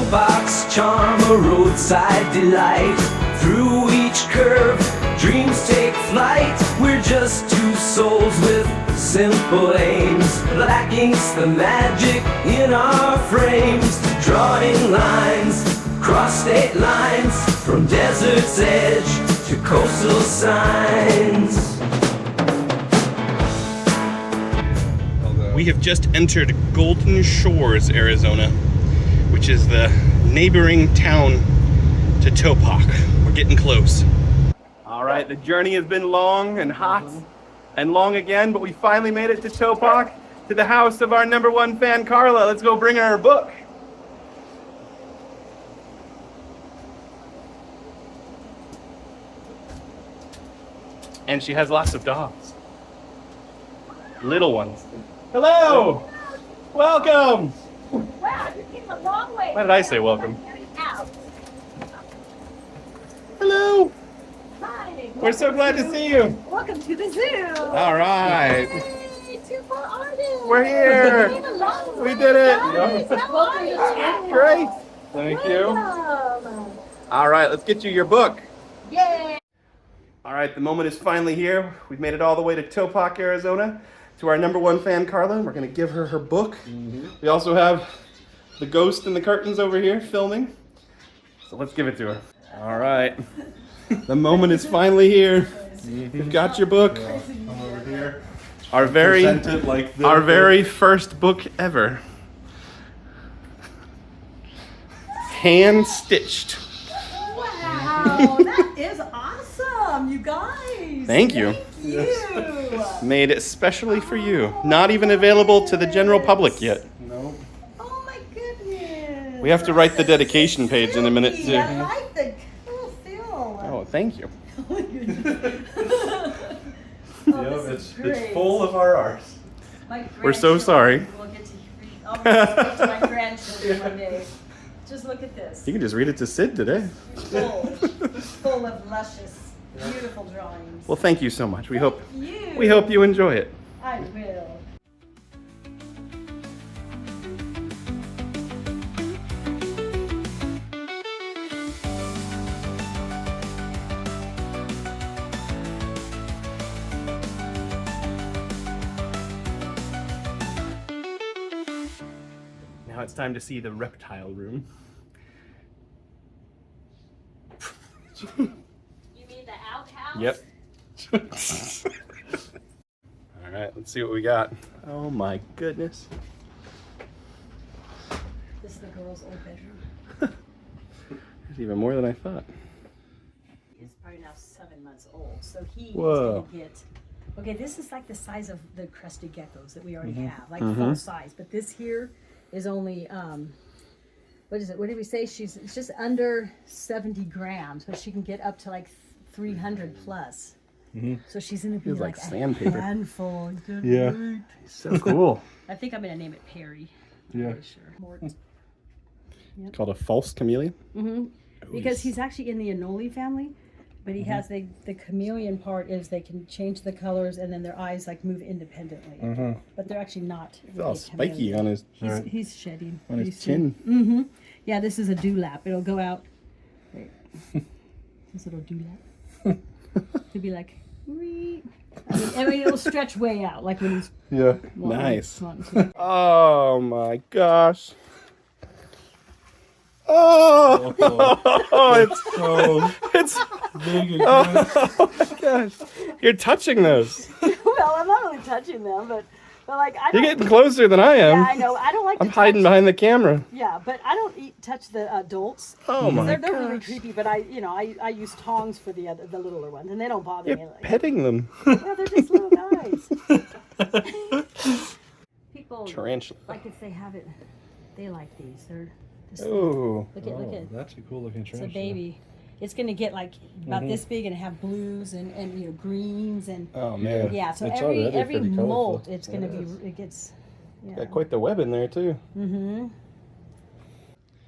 toolbox charm, a roadside delight. Through each curve, dreams take flight. We're just two souls with simple aims. Black ink's the magic in our frames. Drawing lines, cross state lines, from desert's edge to coastal signs. We have just entered Golden Shores, Arizona, which is the neighboring town to Topock. We're getting close. All right, the journey has been long and hot and long again, but we finally made it to Topock, to the house of our #1 fan, Carla. Let's go bring her her book. And she has lots of dogs. Little ones. Hello! Welcome! Wow, you came a long way. Why did I say welcome? Out. Hello! Hi. We're so glad to see you. Welcome to the zoo. All right. Yay, two more artists. We're here. Came a long We way, did it. guys. How are you? Great. Thank you. Welcome. All right, let's get you your book. Yay. All right, the moment is finally here. We've made it all the way to Topock, Arizona, to our #1 fan, Carla. We're going to give her her book. We also have the ghost in the curtains over here filming. So let's give it to her. All right. The moment is finally here. We've got your book. Come over here. Our very, Present it like this. our very first book ever. Hand stitched. Wow, that is awesome, you guys. Thank you. Thank you. Made especially for you. Not even available to the general public yet. Nope. Oh my goodness. We have to write the dedication page in a minute too. I like the cool film. Oh, thank you. Oh my goodness. Yep, this is it's great. full of our art. My We're so grandchildren sorry. will get to read. I'll speak to my grandchildren one day. Just look at this. You can just read it to Sid today. Full of luscious, beautiful drawings. Well, thank you so much. We hope you. you enjoy it. I will. Now it's time to see the reptile room. You mean the outhouse? Yep. All right, let's see what we got. Oh my goodness. This is the girl's old bedroom. There's even more than I thought. He's probably now 7 months old, so he Whoa. is gonna get. Okay, this is like the size of the crested geckos that we already have, like Mm-hmm. full size. But this here is only what is it? What did we say? It's just under 70 grams, but she can get up to like 300 plus. So she's gonna be Feels like like a sandpaper. handful. Good Yeah. Lord. So cool. I think I'm gonna name it Perry. Yeah. Pretty sure. Morton. It's called a false chameleon. Because he's actually in the Anole family, but he has the chameleon part is they can change the colors and then their eyes like move independently. But they're actually not. It's all spiky on his He's shedding. on his pretty soon. chin. Yeah, this is a dewlap. It'll go out. Wait. This little dewlap. It'll be like, wee. I mean, it'll stretch way out, like when he's Yeah. Nice. wanting to. Oh my gosh. Oh, it's So it's big and oh my gosh. You're touching those. Well, I'm not really touching them, but like I You're don't. getting closer than I am. Yeah, I know. I don't like. I'm to hiding touch, behind the camera. Yeah, but I don't touch the adults. Oh my They're really gosh. creepy, but I use tongs for the littler ones, and they don't bother me. You're Like, petting them. yeah, they're just little guys. People Tarantula. like if they have it, they like these. They're just, Oh. look at oh, that's a cool looking it's a tarantula. baby. It's gonna get like about this big and have blues and greens and Oh man. yeah. So It's every already pretty colorful. molt, it's gonna Yeah, it is. be it gets. Yeah. Got quite the web in there too.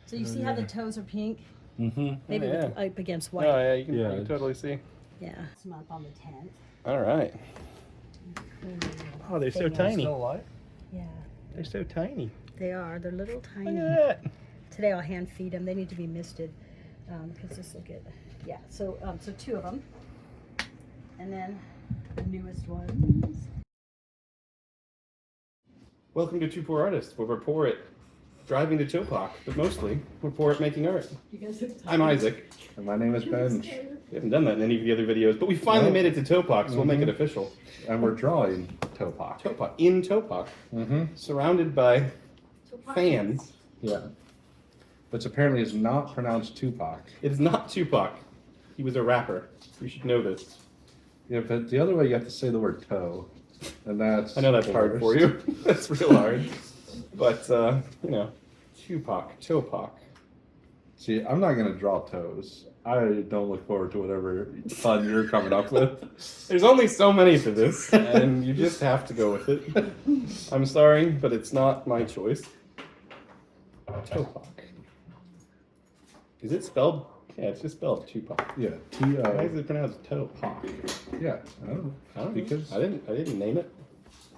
So you see how the toes are pink? Mm-hmm. Maybe yeah. up against white. Oh yeah, you can, Yeah, you can it's- totally see. Yeah. It's up on the 10th. All right. Oh, they're so They are. tiny. Still alive? Yeah, They're so tiny. they are. They're little Look tiny. at that. today I'll hand feed them. They need to be misted because this will get, yeah. So 2 of them, and then the newest ones. Welcome to Two Poor Artists, where we're poor at driving to Topock, but mostly we're poor at making art. You guys are I'm Isaac. And my name is Ben. We haven't done that in any of the other videos, but we finally made it to Topock, so we'll make it official. And we're drawing Topock. Topock, in Topock, surrounded by fans. Yeah. Which apparently is not pronounced Tupac. It is not Tupac. He was a rapper. You should know this. Yeah, but the other way you have to say the word toe. And that's I know that's hard for you. That's real hard. But, you know, Topock. See, I'm not going to draw toes. I don't look forward to whatever fun you're coming up with. There's only so many to this, and you just have to go with it. I'm sorry, but it's not my choice. Topock. Is it spelled? Yeah, it's just spelled Tupac. Yeah, Why is T-O. it pronounced Topock? Yeah, I don't know. I don't Because know. I didn't name it.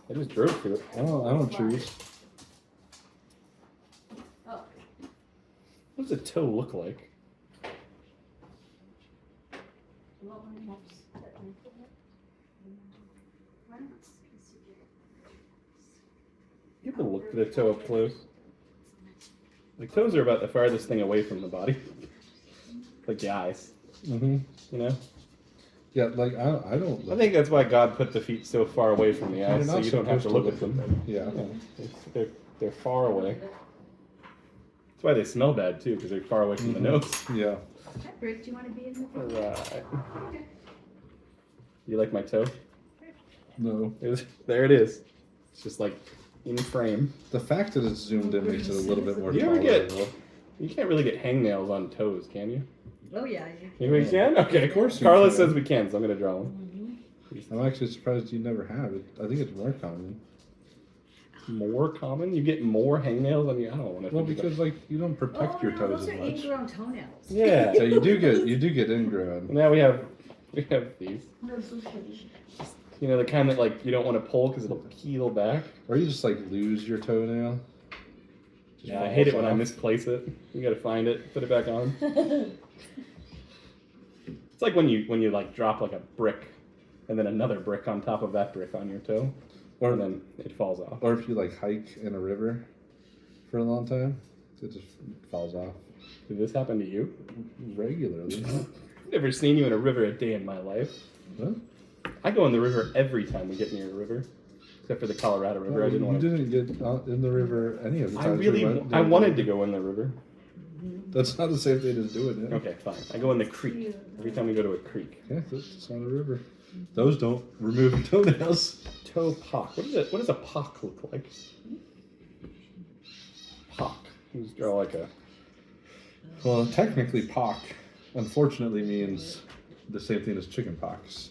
I just drove to it. I don't choose. Oh, What does a toe look like? You ever looked at a toe up close? Like, toes are about the farthest thing away from the body. Like the eyes, Mm-hmm. you know? Yeah, like, I don't. I think that's why God put the feet so far away from the You're eyes, so not you don't have to supposed look at them. Yeah. Yeah, they're far away. That's why they smell bad, too, because they're far away from the nose. Yeah. Rick, do you want to be in the picture? Alright. You like my toe? No. There it is. It's just like in frame. The fact that it's zoomed in makes it a little bit more You ever get- tolerable. You can't really get hangnails on toes, can you? Oh yeah. You can? Okay. Of course you Carla can. says we can, so I'm gonna draw one. I'm actually surprised you never have it. I think it's more common. More common? You get more hangnails on your. I don't want to. Well, because like you don't protect your toes those as are much. ingrown toenails. Yeah. So you do get ingrown. Now we have these. You know, the kind that like you don't want to pull because it'll peel back. Or you just like lose your toenail. Just Yeah, I hate it falls when I off. misplace it. You gotta find it, put it back on. It's like when you like drop like a brick, and then another brick on top of that brick on your toe, and then it falls off. Or if you like hike in a river for a long time, it just falls off Did this happen to you? regularly. I've never seen you in a river a day in my life. Huh? I go in the river every time we get near a river, except for the Colorado River. I didn't you want to. didn't get out in the river any of the I times. really, I wanted to go in the river. That's not the same thing as doing it. Okay, fine. I go in the creek every time we go to a creek. Yeah, it's not a river. Those don't remove your toenails. Topock. What is it? What does a pock look like? Pock. You just draw like a. Well, technically, pock, unfortunately, means the same thing as chicken pox.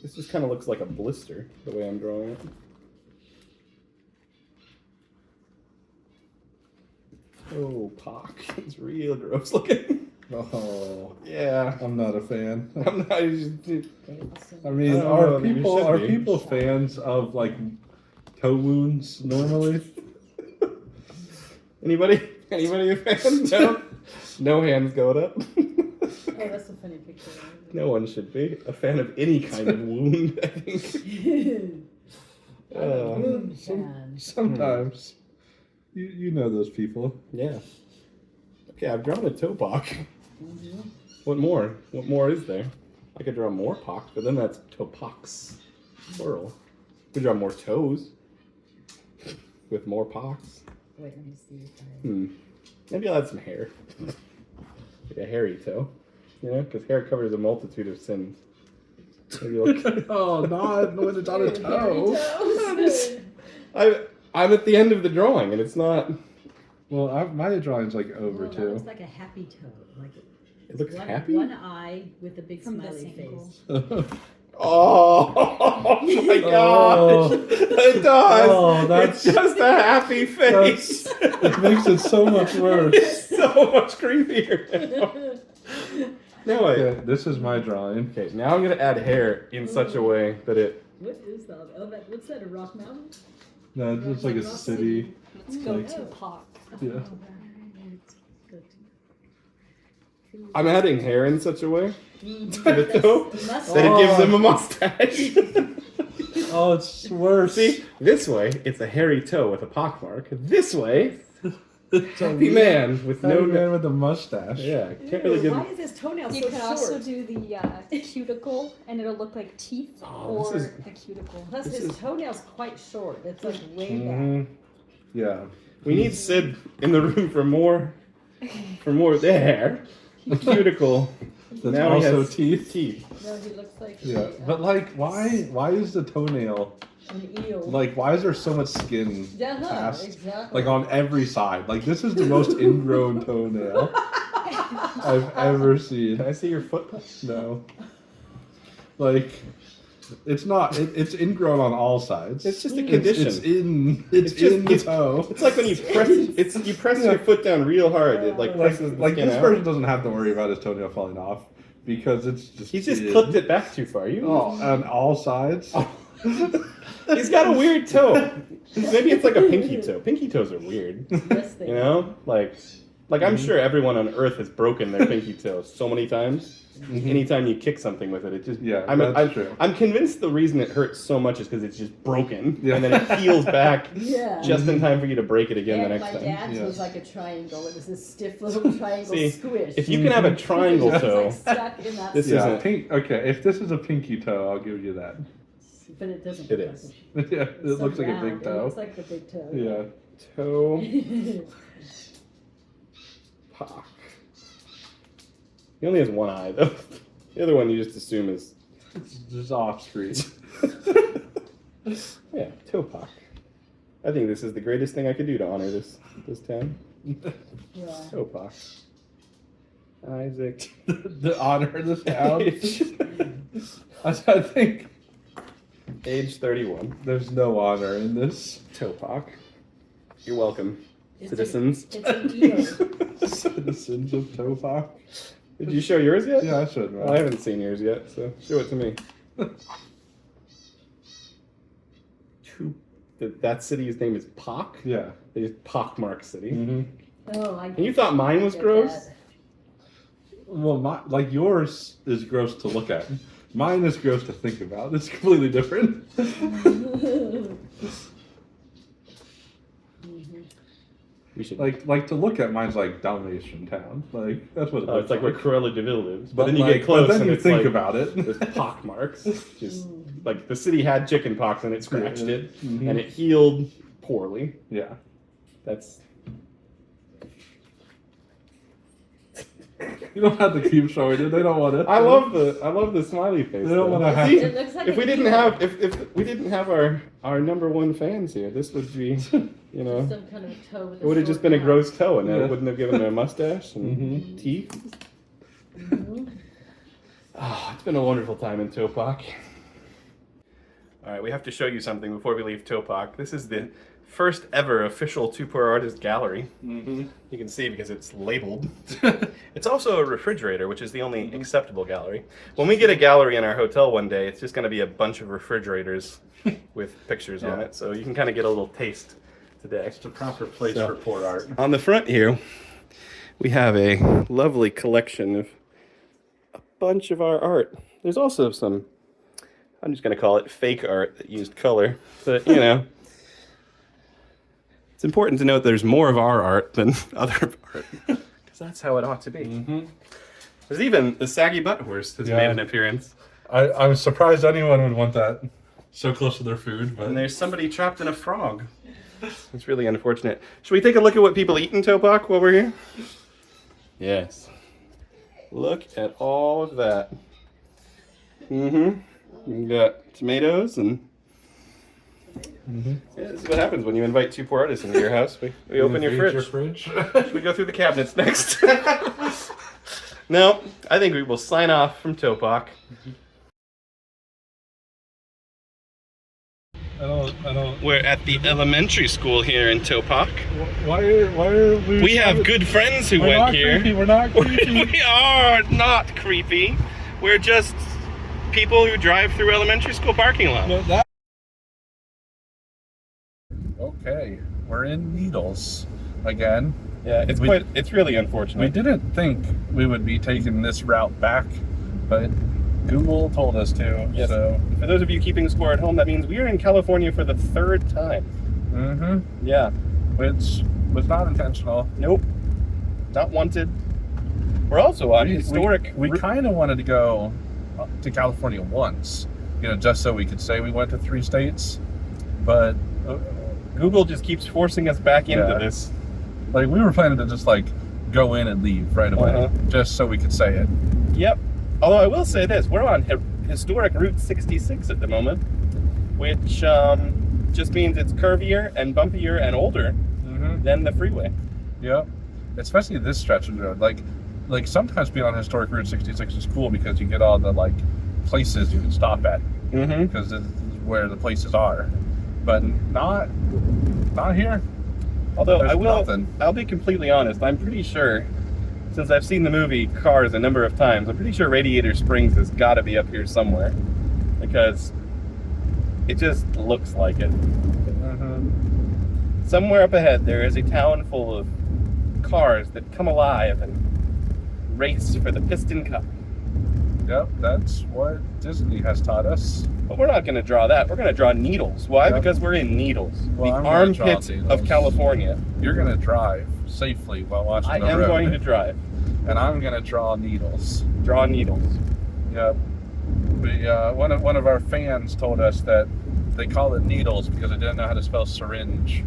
This just kind of looks like a blister the way I'm drawing it. Oh, pock. It's real gross looking. Oh, Yeah. I'm not a fan. I'm not. I mean, Oh, are you people should are be. people fans of like toe wounds normally? Anybody a fan? No. No hands going up. Oh, that's a funny picture. No one should be a fan of any kind of wound, I think. Sometimes, you know those people. Yeah. Okay, I've drawn a toe pock. What more? What more is there? I could draw more pocks, but then that's toe pocks. Plural. Could draw more toes. With more pocks. Wait, let me see. Maybe I'll add some hair. Like a hairy toe. You know, because hair covers a multitude of sins. Maybe look. Oh, not when it's on a toe. I'm at the end of the drawing, and it's not. Well, my drawing's like over That too. looks like a happy toe. Like It looks one, happy. one eye with a big From this smiley angle. face. Oh my gosh! It does. Oh, it's just a happy face. It makes it so much worse. It's so much creepier. No way. Okay, this is my drawing. Okay, now I'm gonna add hair in such a way that it. What is that? Oh, what's that? A rock mountain? No, it's just like a city. Let's go Like- to Topock. Yeah. I'm adding hair in such a way Mm-hmm. to the toe that it gives them a mustache. Oh, it's worse. See, this way it's a hairy toe with a pock-mark. This way, It's a happy man with no no man with a mustache. Yeah, can't really give. Why is his toenail You so can short? also do the cuticle, and it'll look like teeth, Oh, or this is- the cuticle. Plus, This his is- toenail's quite short. It's like way back. Mhm. Yeah. We need Sid in the room for more there. The cuticle. That's Now he also has teeth. No, he looks like Yeah. But like, why is the toenail an eel. like? Why is there so much skin Yeah, past, exactly. like on every side? Like this is the most ingrown toenail I've ever seen. Can I see your foot? No. Like, it's not. It's ingrown on all sides. It's just a condition. It's in the toe. It's like when you press your foot down real hard. It like Like, presses the like skin this out. person doesn't have to worry about his toenail falling off because it's just. He's just in. clipped it back too far. You. Oh, on all sides. He's got a weird toe. Maybe it's like a pinky toe. Pinky toes are weird. Yes, they You know, like I'm sure everyone on Earth has broken their pinky toe so many times. Anytime you kick something with it, it just Yeah, I'm that's true. I'm convinced the reason it hurts so much is because it's just broken, Yeah. and then it heals back Yeah. just in time for you to break it again the And next my time. dad's Yeah. was like a triangle. It was this stiff little triangle See, squish. if you can have a triangle It's toe, like stuck in that This Yeah, isn't- pink. Okay, if this is a pinky toe, I'll give you that. but it doesn't. It look is. Like Yeah, it's it so looks like a round. big It toe. looks like the big toe. Yeah. toe pock. He only has one eye though. The other one you just assume is It's just off street. yeah, Topock. I think this is the greatest thing I could do to honor this town. Yeah. Topock. Isaac. The honor of this town. Age I think 31. there's no honor in this. Topock. You're welcome, It's citizens. It's an eel. Citizens of Topock. Did you show yours yet? Yeah, I should. Well, I haven't seen yours yet, so show it to me. That city's name is Pock? Yeah. It is Pockmark City. Mm-hmm. Oh, I And you thought mine was get gross? that. Well, like yours is gross to look at. Mine is gross to think about. It's completely different. We should. like to look at mine's like Dalmatian town. Like that's what it Oh, looks it's like where Cruella de Vil lives. But, But then you like, get close but then and you it's think like, about it. there's pock marks. Just like the city had chicken pox and it scratched it Mhm. and it healed poorly. Yeah. That's You don't have to keep showing it. They don't want it. I love the smiley face. They don't though. wanna have See, It looks like if we an didn't eel. have if we didn't have our number one fans here, this would be you know Some kind of a toe with it would have just been a gross toe and then Yeah. it wouldn't have given it a mustache and Mhm. teeth. Mhm. Oh, it's been a wonderful time in Topock. All right, we have to show you something before we leave Topock. This is the first ever official Two-Poor Artist gallery. Mm-hmm. You can see because it's labeled. It's also a refrigerator, which is the only acceptable gallery. When we get a gallery in our hotel one day, it's just going to be a bunch of refrigerators with pictures on Yeah. it. So you can kind of get a little taste today. It's the proper place So- for poor art. On the front here, we have a lovely collection of a bunch of our art. There's also some, I'm just going to call it fake art that used color. But, you know, it's important to note there's more of our art than other art. Because that's how it ought to be. Mm-hmm. There's even the saggy butt horse has Yeah. made an appearance. I'm surprised anyone would want that so close to their food, but And there's somebody trapped in a frog. It's really unfortunate. Should we take a look at what people eat in Topock while we're here? Yes. Look at all of that. Mm-hmm. We got tomatoes and... Yeah, this is what happens when you invite two poor artists into your house. We open your fridge. Should we go through the cabinets next? No, I think we will sign off from Topock. I don't. We're at the elementary school here in Topock. Why are we? We have good friends who We're went not here. creepy. We're not creepy. We are not creepy. We're just people who drive through elementary school parking lots. No, that. Okay, we're in Needles again. Yeah, it's really unfortunate. We didn't think we would be taking this route back, but Google told us to. Yes. So for those of you keeping score at home, that means we are in California for the 3rd time. mm-hmm. Yeah. Which was not intentional. Nope. Not wanted. We're also on historic. We kind of wanted to go to California once, just so we could say we went to 3 states, but Google just keeps forcing us back into this. Like, we were planning to just go in and leave right away, just so we could say it. Yep. Although I will say this, we're on historic Route 66 at the moment, which just means it's curvier and bumpier and older than the freeway. Yep. Especially this stretch of the road. Like sometimes being on historic Route 66 is cool because you get all the places you can stop at, because this is where the places are. But not here. Although There's I'll be completely honest. I'm pretty sure, since I've seen the movie Cars a number of times, I'm pretty sure Radiator Springs has got to be up here somewhere, because it just looks like it. Somewhere up ahead, there is a town full of cars that come alive and race for the Piston Cup. Yep, that's what Disney has taught us. But we're not going to draw that. We're going to draw Needles. Why? Because we're in Needles, the armpit of California. You're going to drive safely while watching the road. I am going to drive. And I'm going to draw Needles. Draw Needles. Yep. One of our fans told us that they call it Needles because they didn't know how to spell syringe.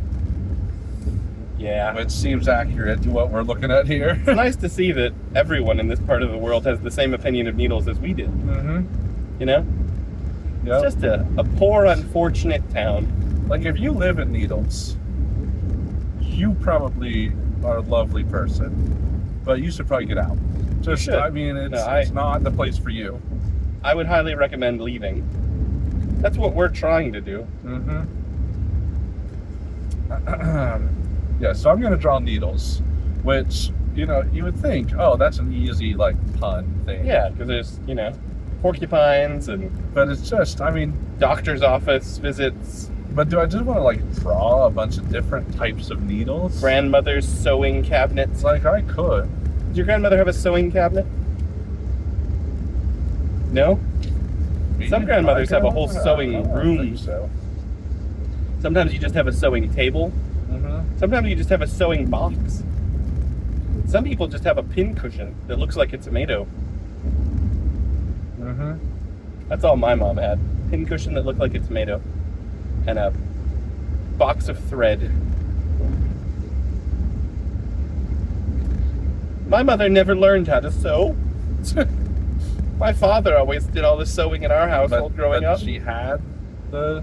Yeah. Which seems accurate to what we're looking at here. It's nice to see that everyone in this part of the world has the same opinion of Needles as we did. You know? Yep. It's just a poor, unfortunate town. Like, if you live in Needles, you probably are a lovely person, but you should probably get out. I mean, it's not the place for you. I would highly recommend leaving. That's what we're trying to do. Yeah, so I'm going to draw Needles, which, you would think, oh, that's an easy, pun thing. Yeah, because there's, porcupines and... But it's just, doctor's office visits. But do I just want to, draw a bunch of different types of needles? Grandmother's sewing cabinets. I could. Did your grandmother have a sewing cabinet? No? Some grandmothers have a whole sewing room. I think so. Sometimes you just have a sewing table. Sometimes you just have a sewing box. Some people just have a pin cushion that looks like a tomato. That's all my mom had. Pin cushion that looked like a tomato. And a box of thread. My mother never learned how to sew. My father always did all the sewing in our household growing up. She had the...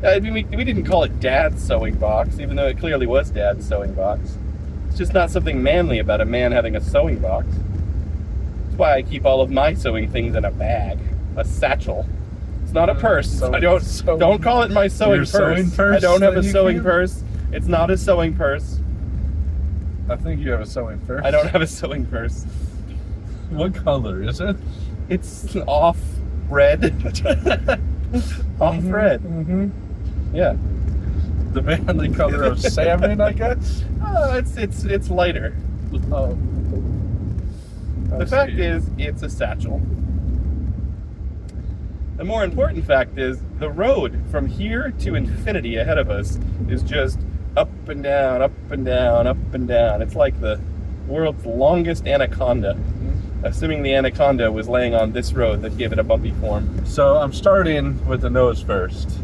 we didn't call it Dad's sewing box, even though it clearly was Dad's sewing box. It's just not something manly about a man having a sewing box. That's why I keep all of my sewing things in a bag, a satchel. It's not a purse. Don't call it my sewing purse. I don't have a sewing purse. It's not a sewing purse. I think you have a sewing purse. I don't have a sewing purse. What color is it? It's off red. Off red. Yeah. The manly color of salmon, I guess? Oh, it's lighter. Oh. The fact is, it's a satchel. The more important fact is, the road from here to infinity ahead of us is just up and down, up and down, up and down. It's like the world's longest anaconda. Assuming the anaconda was laying on this road that gave it a bumpy form. So I'm starting with the nose first,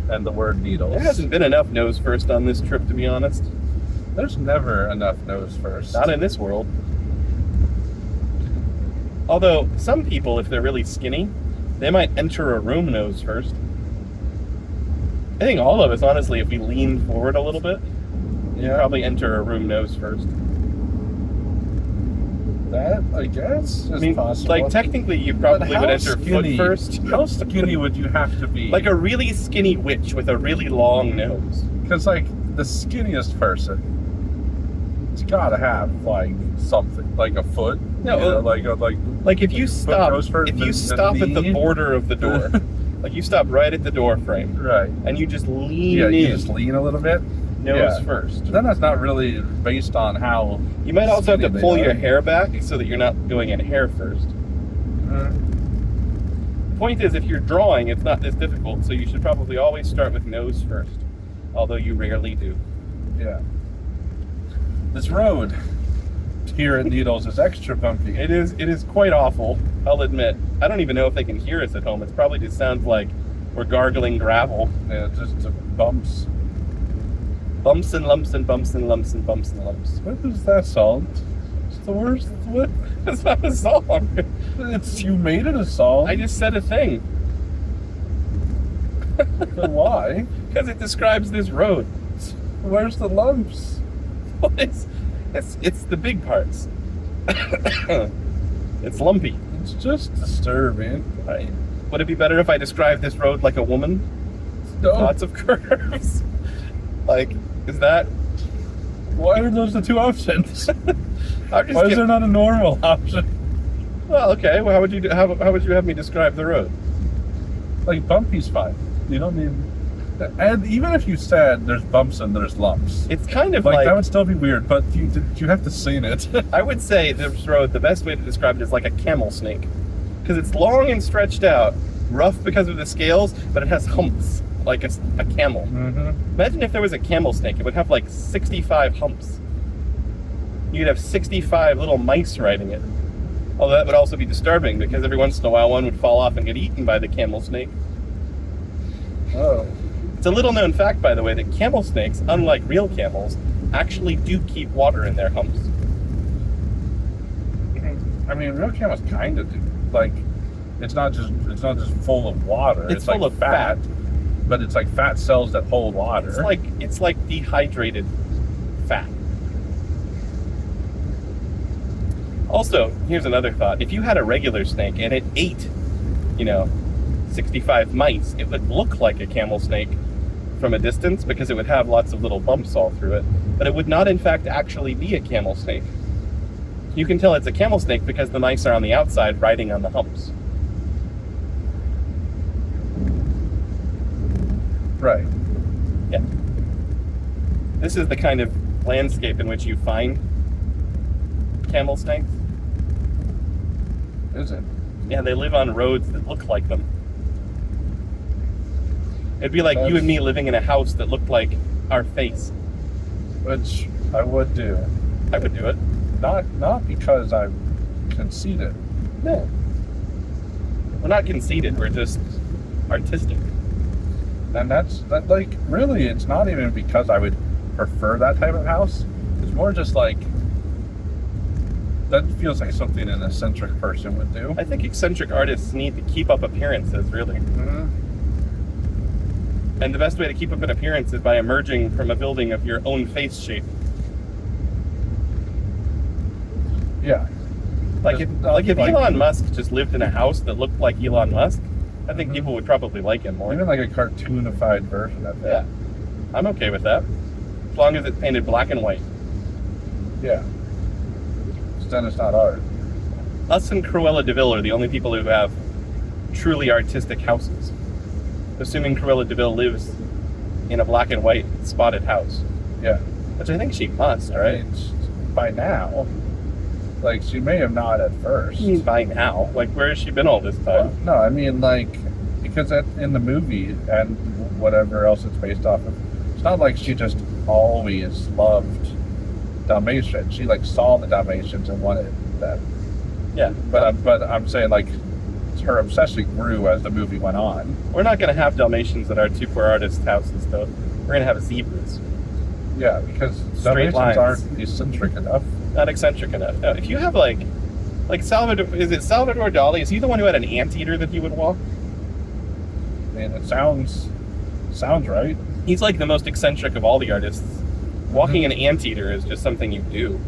and the word Needles. There hasn't been enough nose first on this trip, to be honest. There's never enough nose first. Not in this world. Although, some people, if they're really skinny, they might enter a room nose first. I think all of us, honestly, if we lean forward a little bit, you'd probably enter a room nose first. That, I guess, is possible. Technically, you probably would enter foot first. How skinny would you have to be? Like a really skinny witch with a really long nose. Because, the skinniest person, it's got to have, something, like a foot. No, like if you stop, at the border of the door, Like you stop right at the door frame. Right. And you just lean Yeah, in. you just lean a little bit. Nose first. Then that's not really based on how... You might also have to skinny pull they your are. hair back so that you're not going in hair first. The point is, if you're drawing, it's not this difficult, so you should probably always start with nose first. Although you rarely do. Yeah. This road here at Needles is extra bumpy. It is quite awful, I'll admit. I don't even know if they can hear us at home. It probably just sounds like we're gargling gravel. Yeah, just bumps. Bumps and lumps and bumps and lumps and bumps and lumps. What is that song? It's the worst. What? It's not a song. You made it a song. I just said a thing. But why? Because it describes this road. Where's the lumps? Well, it's the big parts. It's lumpy. It's just disturbing. Right. Would it be better if I described this road like a woman? No. Lots of curves. Like, is that? Why are those the two options? I'm just Why is there not a normal option? Well, okay. Well, how would you have me describe the road? Like bumpy's fine. You don't need. And even if you said there's bumps and there's lumps, It's kind of like like that would still be weird. But you have to sing it. I would say this road. The best way to describe it is like a camel snake, because it's long and stretched out, rough because of the scales, but it has humps like it's a camel. Mm-hmm. Imagine if there was a camel snake. It would have like 65 humps. You'd have 65 little mice riding it. Although that would also be disturbing because every once in a while one would fall off and get eaten by the camel snake. Oh. It's a little known fact, by the way, that camel snakes, unlike real camels, actually do keep water in their humps. I mean, real camels kind of do. Like, it's not just full of water. It's full like of fat. but it's like fat cells that hold water. It's like dehydrated fat. Also, here's another thought. If you had a regular snake and it ate, 65 mice, it would look like a camel snake from a distance because it would have lots of little bumps all through it. But it would not, in fact, actually be a camel snake. You can tell it's a camel snake because the mice are on the outside riding on the humps. Right. Yeah. This is the kind of landscape in which you find camel snakes. Is it? Yeah, they live on roads that look like them. It'd be like you and me living in a house that looked like our face. Which I would do. I would do it. Not because I'm conceited. No. We're not conceited, we're just artistic. And that like really it's not even because I would prefer that type of house. It's more just like that feels like something an eccentric person would do. I think eccentric artists need to keep up appearances, really. Mm-hmm. And the best way to keep up an appearance is by emerging from a building of your own face shape. Yeah. Like if Elon Musk just lived in a house that looked like Elon Musk, I think people would probably like him more. Even like a cartoonified version of it. Yeah. I'm okay with that. As long as it's painted black and white. Yeah. Then it's not art. Us and Cruella de Vil are the only people who have truly artistic houses. Assuming Cruella de Vil lives in a black and white spotted house. Yeah. Which I think she must, I right? mean, by now. Like, she may have not at first. What do you mean by now? Like, where has she been all this time? No, I mean, like, because in the movie and whatever else it's based off of, it's not like she just always loved Dalmatians. She, like, saw the Dalmatians and wanted them. Yeah. But I'm saying, like, her obsession grew as the movie went on. We're not going to have Dalmatians at our two poor artist houses, though. We're going to have zebras. Yeah, because Straight Dalmatians lines. aren't eccentric enough. Not eccentric enough. No, if you have, like Salvador, is it Salvador Dali? Is he the one who had an anteater that he would walk? I mean, it sounds right. He's like the most eccentric of all the artists. Walking an anteater is just something you do.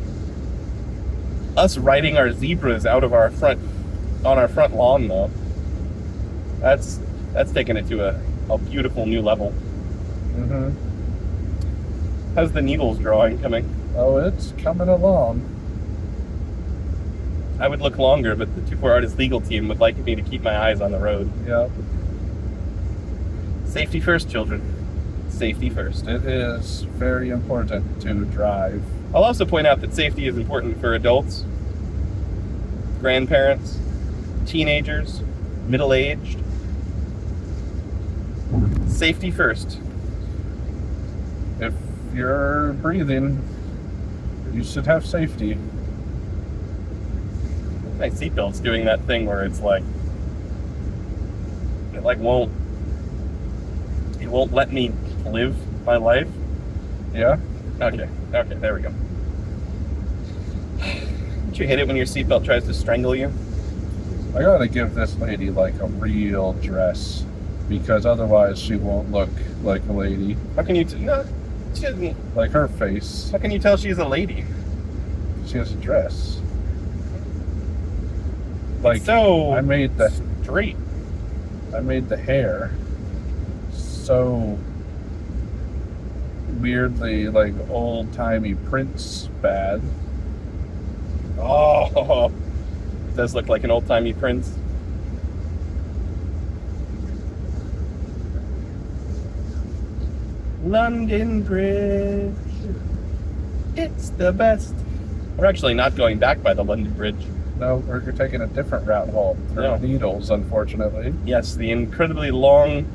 Us riding our zebras out of our front lawn, though, that's taken it to a beautiful new level. Mm-hmm. How's the Needles drawing coming? Oh, it's coming along. I would look longer, but the two poor artists legal team would like me to keep my eyes on the road. Yeah. Safety first, children. Safety first. It is very important to drive. I'll also point out that safety is important for adults, grandparents, teenagers, middle-aged. Safety first. If you're breathing, you should have safety. My seatbelt's doing that thing where it's like, it won't let me live my life. Yeah? Okay, there we go. Don't you hate it when your seatbelt tries to strangle you? I gotta give this lady like a real dress, because otherwise she won't look like a lady. How can you no, she doesn't. Like her face. How can you tell she's a lady? She has a dress. Like, so I made the straight. I made the hair so weirdly like old-timey Prince bad. Oh, it does look like an old-timey Prince. London Bridge, it's the best. We're actually not going back by the London Bridge. No, we're taking a different route home through No. Needles, unfortunately. Yes, the incredibly long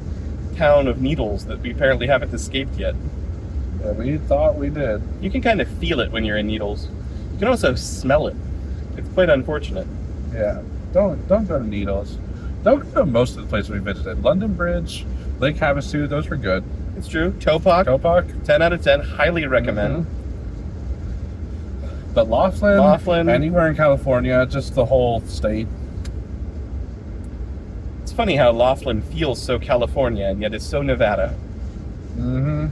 town of Needles that we apparently haven't escaped yet. Yeah, we thought we did. You can kind of feel it when you're in Needles. You can also smell it. It's quite unfortunate. Yeah, don't go to Needles. Don't go to most of the places we visited. London Bridge, Lake Havasu, those were good. It's true. Topock, Topock, 10 out of 10. Highly recommend. But Laughlin, Laughlin, anywhere in California, just the whole state. It's funny how Laughlin feels so California and yet is so Nevada. Mm-hmm.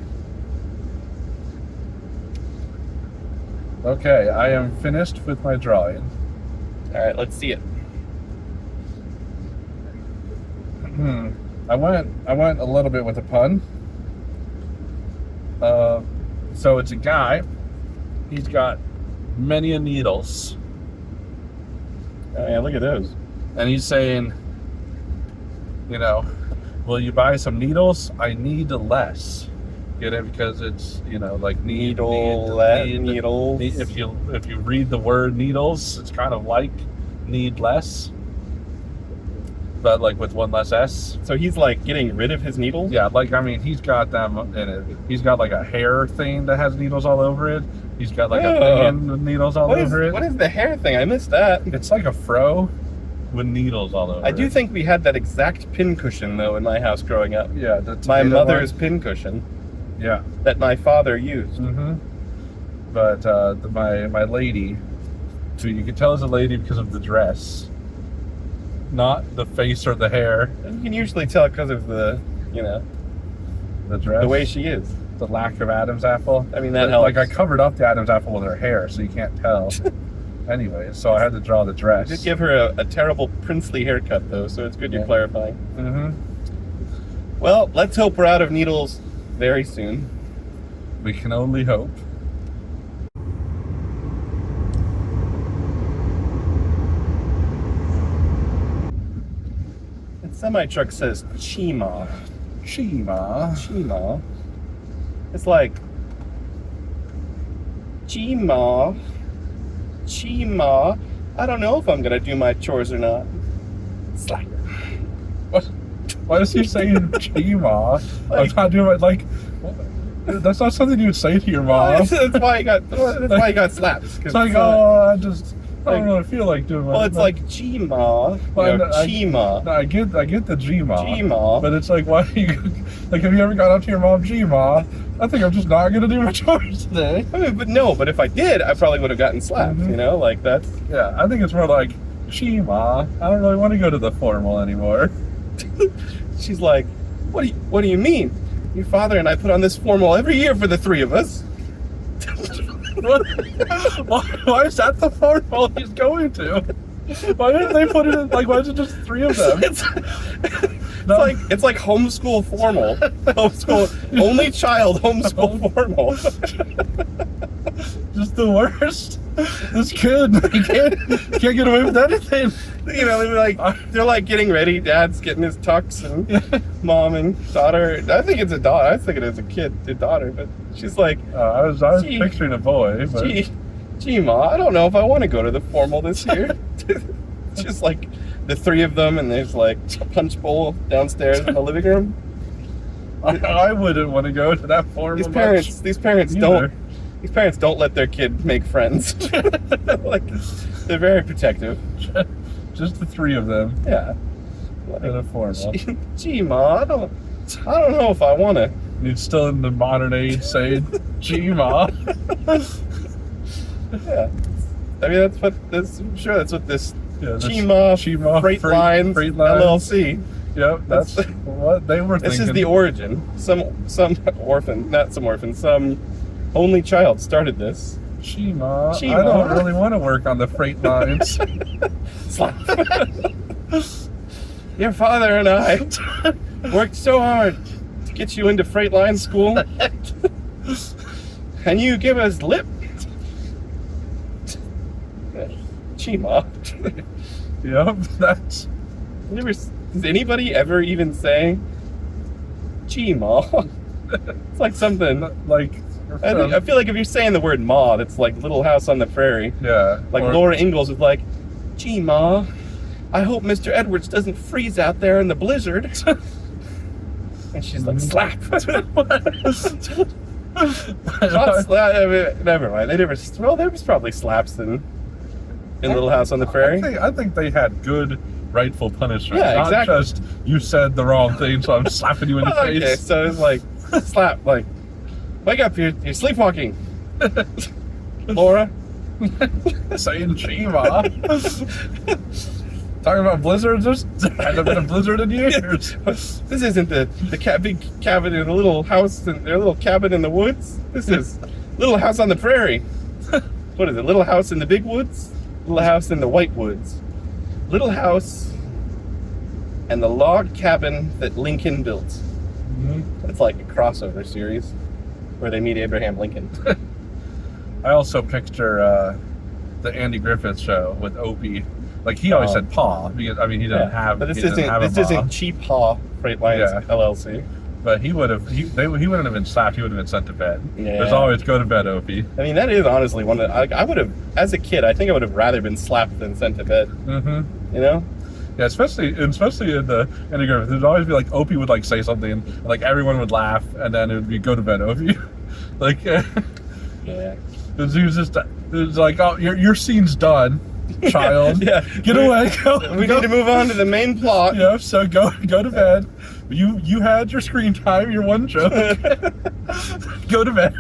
Okay, I am finished with my drawing. All right, let's see it. I went a little bit with a pun. So it's a guy. He's got many needles, Oh yeah, look at those. and he's saying, you know, will you buy some needles? I need less. Get it? Because it's, you know, like Needles. If you read the word needles, it's kind of like need less, but like with one less S. So he's like getting rid of his needles? Yeah, like, I mean, he's got them in it. He's got like a hair thing that has needles all over it. He's got like a thing with needles all over it. What is the hair thing? I missed that. It's like a fro with needles all over it. I do think we had that exact pincushion though in my house growing up. Yeah, My mother's pincushion Yeah. that my father used. Mm-hmm. But my lady, so you can tell it's a lady because of the dress, not the face or the hair. You can usually tell because of the, you know, The dress. the way she is. The lack of Adam's apple. I mean, that Like, helps. I covered up the Adam's apple with her hair, so you can't tell. Anyway, so I had to draw the dress. Did give her a terrible princely haircut though, so it's good you're Yeah. clarifying. Mm-hmm. Well, let's hope we're out of needles very soon. We can only hope. That semi-truck says Chima. Chima. Chima. It's like Chima. Chima. I don't know if I'm gonna do my chores or not. Slack. What? Why is he saying Chima? I'm not doing it like. That's not something you would say to your mom. That's why he got slapped. 'Cause It's like, it's, I just, I don't like- really feel like doing. well, it's like Chima. Well, Chima. No, I get the Gma. Gma. But it's like, why are you, like, have you ever gone up to your mom, Gma? I think I'm just not gonna do my chores today. I mean, but if I did, I probably would have gotten slapped. Mhm. You know, like that's. Yeah, I think it's more like, Gma. I don't really want to go to the formal anymore. She's like, what do you mean? Your father and I put on this formal every year for the three of us. Why is that the formal he's going to? Why didn't they put it in, like, why is it just three of them? It's like homeschool formal. Homeschool only child homeschool formal. Just the worst. This kid, he can't get away with anything. You know, they're like getting ready. Dad's getting his tux, and mom and daughter. I think it's a daughter. I was thinking it was a daughter, but she's like, I was picturing a boy. But... Gee, Ma, I don't know if I want to go to the formal this year. Just like the three of them, and there's like a punch bowl downstairs in the living room. I wouldn't want to go to that formal. These parents don't let their kid make friends. Like, they're very protective. Just the three of them. Yeah. Like, in a formal. Gee, Ma, I don't know if I want to. You're still in the modern age saying, "Gee, Ma." Yeah. I mean, I'm sure that's what this Chima Freight Lines LLC. Yep, that's what they were thinking. This is the origin. Some only child started this. Chima, I don't really want to work on the freight lines. Slap. Your father and I worked so hard to get you into freight line school, and you give us lip. Chima. Yep, that's... Does anybody ever even say Chima? It's like something... Like... I feel like if you're saying the word Ma, that's like Little House on the Prairie. Yeah. Like Laura Ingalls was like, "Gee, Ma, I hope Mr. Edwards doesn't freeze out there in the blizzard." And she's like, "Slap." Never mind. There was probably slaps in Little House on the Prairie. I think they had good, rightful punishment. Yeah, not exactly. Just you said the wrong thing, so I'm slapping you in the face. Okay, so it's like slap, like, wake up, you're sleepwalking, Laura. Saying Chima. Talking about blizzards, there hasn't been a blizzard in years. This isn't the big cabin in a little house, their little cabin in the woods. This is Little House on the Prairie. What is it? Little House in the Big Woods? Little House in the White Woods. Little House and the Log Cabin that Lincoln built. Mm-hmm. It's like a crossover series where they meet Abraham Lincoln. I also picture the Andy Griffith show with Opie. Like, he always said "paw" because he didn't have. But this isn't Cheap Paw Freight Lines LLC. But he wouldn't have been slapped. He would have been sent to bed. Yeah. There's always go to bed, Opie. I mean, that is honestly one that I would have, as a kid, I think I would have rather been slapped than sent to bed. Mm-hmm. You know? Yeah, especially in the Andy Griffith, there'd always be like Opie would like say something, and like everyone would laugh, and then it would be go to bed, Opie. Like, yeah. It was like, oh, your scene's done, child. Yeah. Get away. We need to move on to the main plot. Yeah, so go to bed. You had your screen time, your one joke. Go to bed.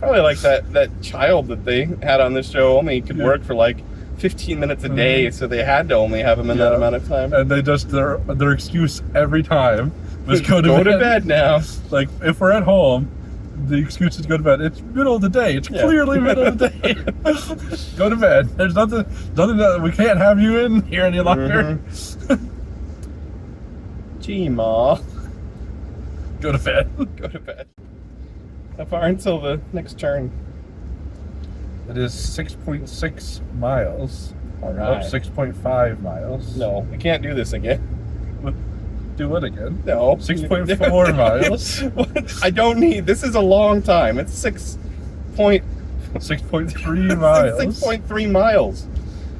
Probably like that child that they had on this show only could work for like 15 minutes a day, so they had to only have him in that amount of time. And they just their excuse every time was go to bed now. Like, if we're at home, the excuse is go to bed. It's middle of the day. It's clearly middle of the day. Go to bed. There's nothing that we can't have you in here any longer. Gee, Ma. Go to bed. Go to bed. How far until the next turn? It is 6.6 miles. All right. 6.5 miles. No, we can't do this again. Do what again? No. 6.4 miles. I don't need. This is a long time. It's 6.3 miles. 6.3 miles.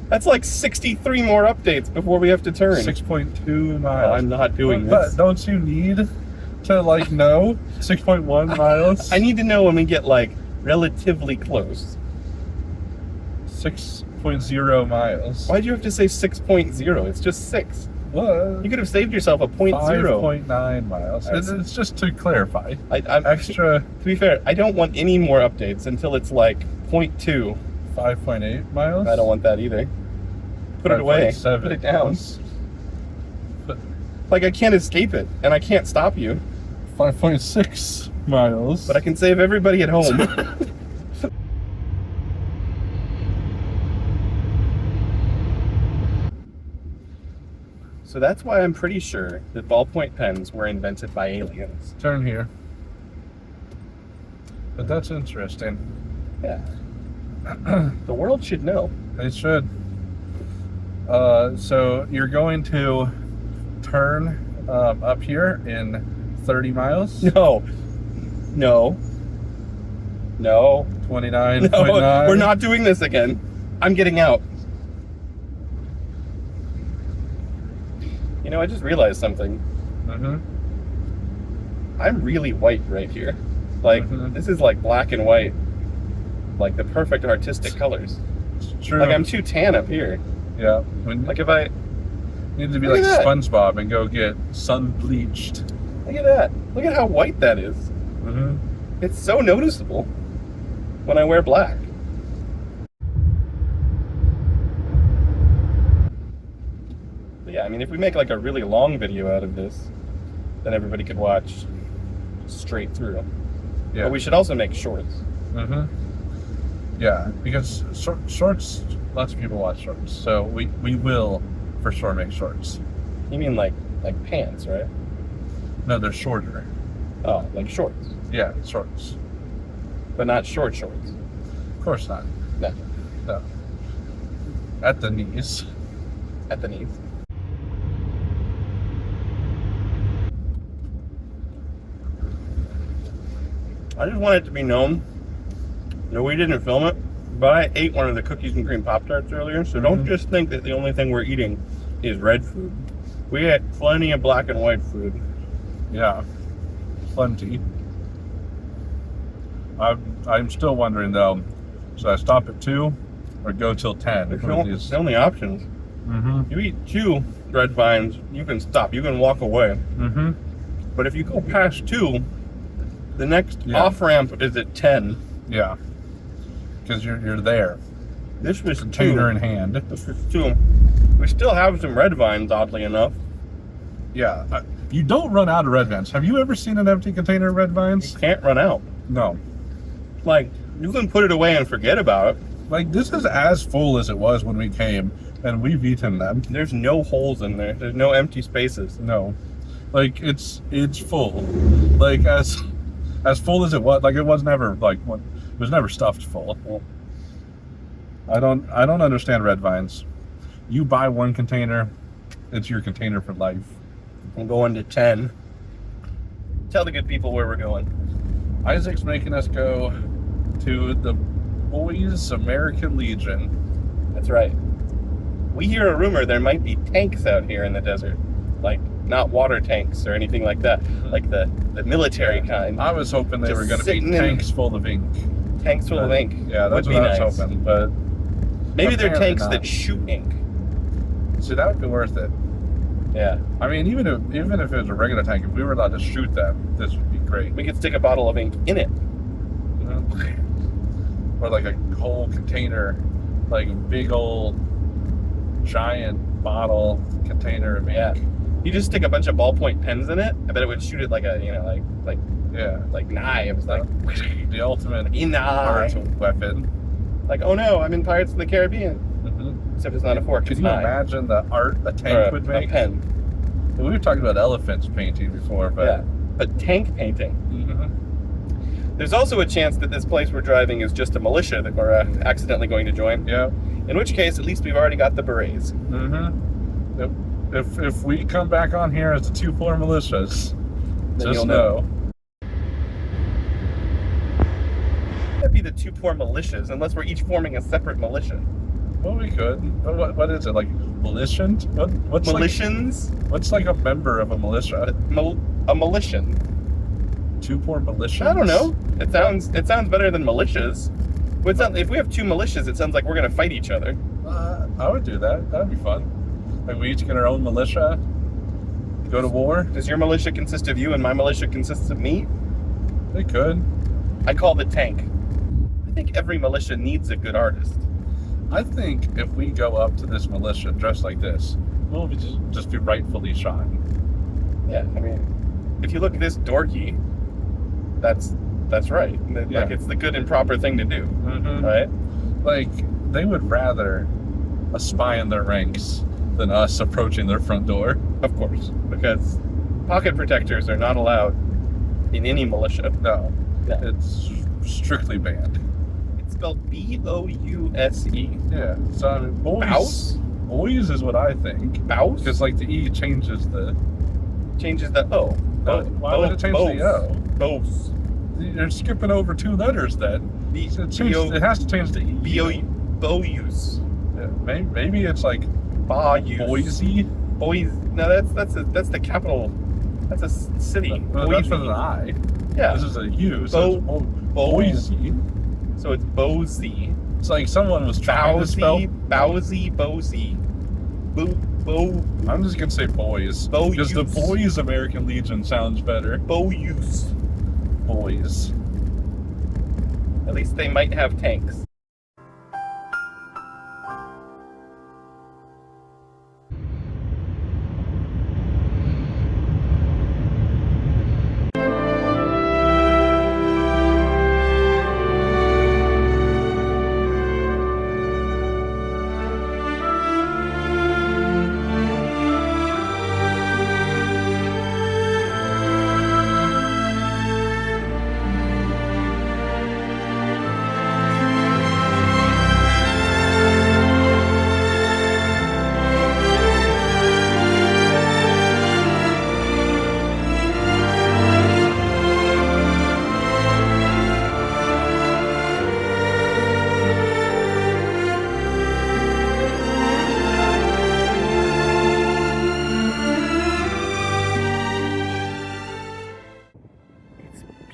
That's like 63 more updates before we have to turn. 6.2 miles. Oh, I'm not doing this. But don't you need to know 6.1 miles? I need to know when we get like relatively close. 6.0 miles. Why'd you have to say 6.0? It's just 6. What? You could have saved yourself a 0.0. 5.9 miles. It's just to clarify. I'm extra. To be fair, I don't want any more updates until it's like 0.2. 5.8 miles? I don't want that either. Put it away. Put it down. Like, I can't escape it, and I can't stop you. 5.6 miles. But I can save everybody at home. So that's why I'm pretty sure that ballpoint pens were invented by aliens. Turn here. But that's interesting. Yeah. The world should know. They should. So you're going to turn up here in 30 miles? No. 29.9. No, we're not doing this again. I'm getting out. You know, I just realized something. I'm really white right here. Like, this is like black and white. Like the perfect artistic colors. It's true. Like, I'm too tan up here. Yeah. Like, if I... You need to be Look like at that. SpongeBob and go get sun bleached. Look at that. Look at how white that is. It's so noticeable when I wear black. But yeah, I mean, if we make like a really long video out of this, then everybody could watch straight through. Yeah. But we should also make shorts. Yeah, because shorts, lots of people watch shorts. So we will for sure make shorts. You mean like pants, right? No, they're shorter. Oh, like shorts. Yeah, shorts. But not short shorts. Of course not. No. No. At the knees. At the knees. I just want it to be known. No, we didn't film it, but I ate one of the cookies and cream Pop-Tarts earlier, so don't just think that the only thing we're eating is red food. We ate plenty of black and white food. Yeah. Plenty. I'm still wondering though, should I stop at 2 or go till 10? It's the only options. You eat 2 red vines, you can stop, you can walk away. But if you go past 2, the next off-ramp is at 10. Yeah. Because you're there. This was Container 2. in hand. This was 2. We still have some red vines, oddly enough. Yeah. You don't run out of red vines. Have you ever seen an empty container of red vines? You can't run out. No. Like, you can put it away and forget about it. Like, this is as full as it was when we came, and we've eaten them. There's no holes in there. There's no empty spaces. No. Like, it's full. Like, as full as it was. Like, it was never, it was never stuffed full. I don't understand red vines. You buy one container, it's your container for life. I'm going to 10. Tell the good people where we're going. Isaac's making us go to the Boys American Legion. That's right. We hear a rumor there might be tanks out here in the desert. Like, not water tanks or anything like that. Like the military kind. I was hoping they Just were going to be sitting in- tanks full of ink. Tanks full of ink. Yeah, that's Would what be I was nice. hoping. But Maybe they're apparently tanks not. that shoot ink. See, that would be worth it. Yeah. I mean, even if it was a regular tank, if we were allowed to shoot them, this would be great. We could stick a bottle of ink in it. Or like a whole container, like a big old giant bottle container of ink. Yeah. You just stick a bunch of ballpoint pens in it. I bet it would shoot it like a, like knives, like The ultimate in the art eye. weapon. Like, oh no, I'm in Pirates of the Caribbean. Except it's not a fork, Can it's you an eye. imagine the art a Or tank would make? a pen. We were talking about elephants painting before, but Yeah. But tank painting. There's also a chance that this place we're driving is just a militia that we're accidentally going to join. Yeah. In which case, at least we've already got the berets. If we come back on here as the 2 poor militias, Then just you'll know. That'd be the 2 poor militias, unless we're each forming a separate militia. Well, we could. But what is it, like militant? What's Militians? what's like a member of a militia? A militian. 2 poor militias? I don't know. It sounds better than militias. If we have 2 militias, it sounds like we're gonna fight each other. I would do that. That'd be fun. Like we each get our own militia, go to war. Does your militia consist of you and my militia consists of me? They could. I call the tank. I think every militia needs a good artist. I think if we go up to this militia dressed like this, we'll just be rightfully shot. Yeah, I mean, if you look this dorky, that's right. Yeah. Like, it's the good and proper thing to do, right? Like, they would rather a spy in their ranks than us approaching their front door. Of course, because pocket protectors are not allowed in any militia. No, No. it's strictly banned. spelled B-O-U-S-E. Yeah. So I mean, boys. Bouse? Boys is what I think. Bouse? Because like the E changes the. Changes the O. Why would it change the O? Bose. You're skipping over 2 letters then. It has to change the E. Bouse. Yeah, maybe it's like Boise. Boise. Boise. No, that's the capital. That's a city. No, that's with an I. Yeah. This is a U. So it's Boise. So it's Boise. It's like someone was trying to spell. Boise. I'm just gonna say boys. Because the Boys American Legion sounds better. Bouse. Boys. At least they might have tanks.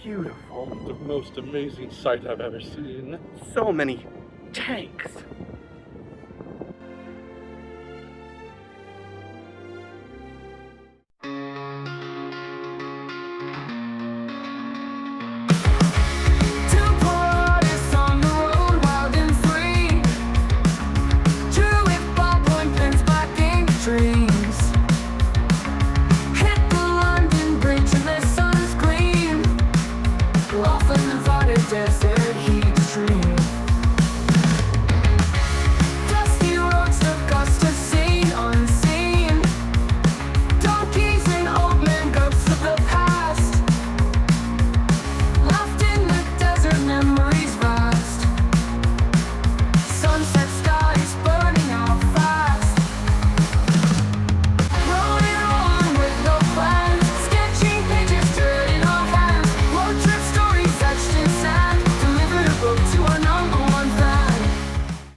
Beautiful. The most amazing sight I've ever seen. So many tanks. Desert heat.